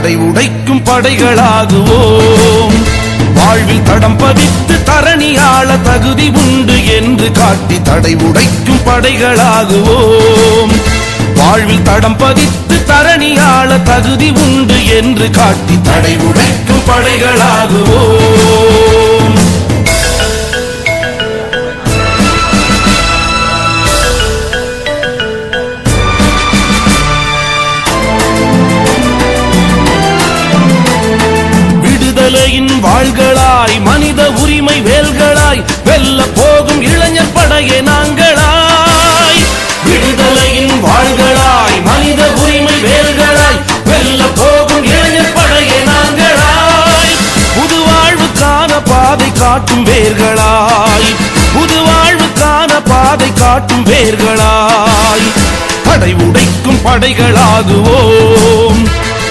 தடை உடைக்கும் படைகளாகுவோம். வாழ்வில் தடம் பதித்து தரணியாள தகுதி உண்டு என்று காட்டி தடை உடைக்கும் படைகளாகுவோம். வாழ்வில் தடம் பதித்து தரணியாள தகுதி உண்டு என்று காட்டி தடை உடைக்கும் படைகளாகுவோம். விடுதலையின் வாள்களாய் மனித உரிமை வேல்களாய் வெல்ல போகும் இளைஞர் படையே நாங்களாய். விடுதலையின் வாள்களாய் மனித உரிமை வேல்களாய் வெல்ல போகும் இளைஞர் படையே நாங்களாய். புது வாழ்வுக்கான பாதை காட்டும் வேர்களாய், புது வாழ்வுக்கான பாதை காட்டும் வேர்களாய். தடை உடைக்கும் படைகளாகுவோம்.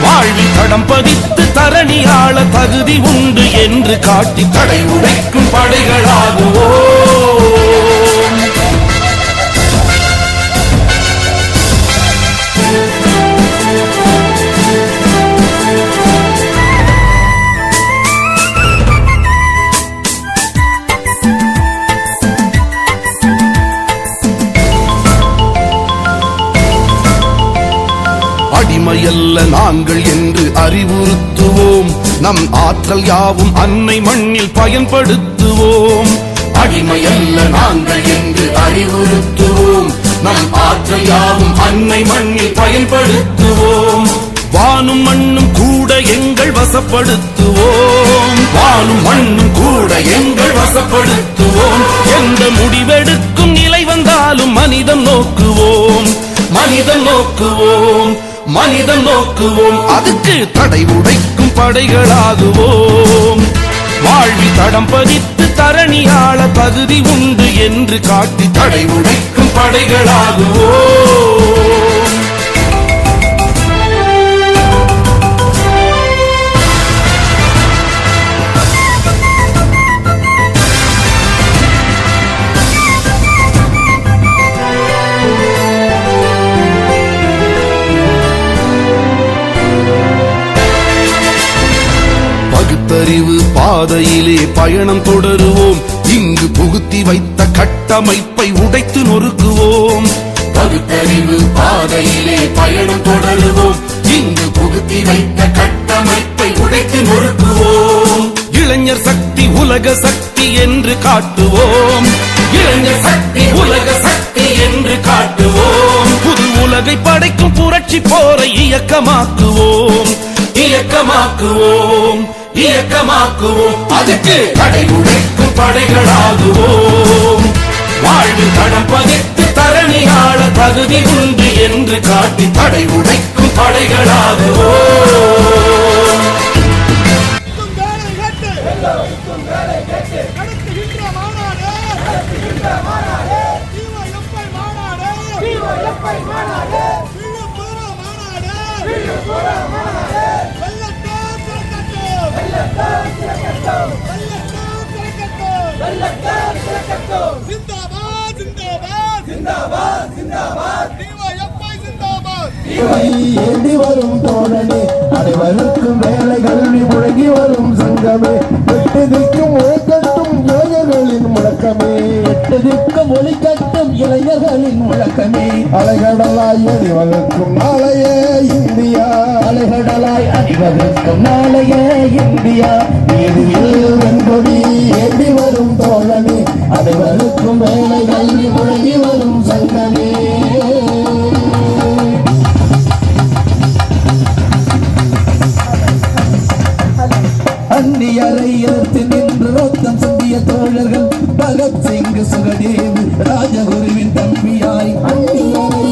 வாழ்வில் தடம் பதித்து தரணியாள தகுதி உண்டு என்று காட்டி தடை உடைக்கும் படைகளாகுவோம். அடிமையல்ல நாங்கள் என்று அறிவுறுத்துவோம். நம் ஆற்றல் யாவும் அன்னை மண்ணில் பயன்படுத்துவோம். அடிமையல்ல நாங்கள் என்று அறிவுறுத்துவோம். நம் ஆற்றல் யாவும் அன்னை மண்ணில் பயன்படுத்துவோம். வானும் மண்ணும் கூட எங்கள் வசப்படுத்துவோம். வானும் மண்ணும் கூட எங்கள் வசப்படுத்துவோம். எந்த முடிவெடுக்கும் நிலை வந்தாலும் மனிதம் நோக்குவோம், மனிதம் நோக்குவோம், மனிதம் நோக்குவோம். அதுக்கு தடை உடைக்கும் படைகளாகுவோம். வாழ்வில் தடம் பதித்து தரணியாள தகுதி உண்டு என்று காட்டி தடை உடைக்கும் படைகளாகுவோம். பகுத்தறிவு பாதையிலே பயணம் தொடருவோம். இங்கு புகுத்தி வைத்த கட்டமைப்பை உடைத்து நொறுக்குவோம். பகுத்தறிவு பாதையிலே பயணம் தொடருவோம். இங்கு புகுத்தி வைத்த கட்டமைப்பை உடைத்து நொறுக்குவோம். இளைஞர் சக்தி உலக சக்தி என்று காட்டுவோம். இளைஞர் சக்தி உலக சக்தி என்று காட்டுவோம். புது உலகை படைக்கும் புரட்சி போரை இயக்கமாக்குவோம், இயக்கமாக்குவோம், இயக்கமாக்குவோம். அதுக்கு தடை உடைக்கும் படைகளாகுவோம். வாழ்வில் தடம் பதித்து தரணியாள தகுதி உண்டு என்று காட்டி தடை உடைக்கும் படைகளாகுவோம். ஏந்தி வரும் தோழனே, அனைவருக்கும் வேலை கல்வி முழங்கி வரும் சங்கமே, எட்டு திக்கும் ஒழிக்கட்டும் இளைஞர்களின் முழக்கமே, எட்டு திக்கும் ஒழிக்கட்டும் இளைஞர்களின் முழக்கமே. அலைகடலாய் அணிவகுக்கும் நாளையே இந்தியா, அலைகடலாய் அணிவகுக்கும் நாளையே இந்தியா. நீதியில் வெண்கொடி ஏந்தி வரும் தோழனே, அனைவருக்கும் வேலை கல்வி முழங்கி வரும் சங்கமே. அந்நியரை எதிர்த்து நின்று ரத்தம் சிந்திய தோழர்கள் பகத்சிங், சுகதேவ், ராஜகுருவின் தம்பியாய் அந்நியரை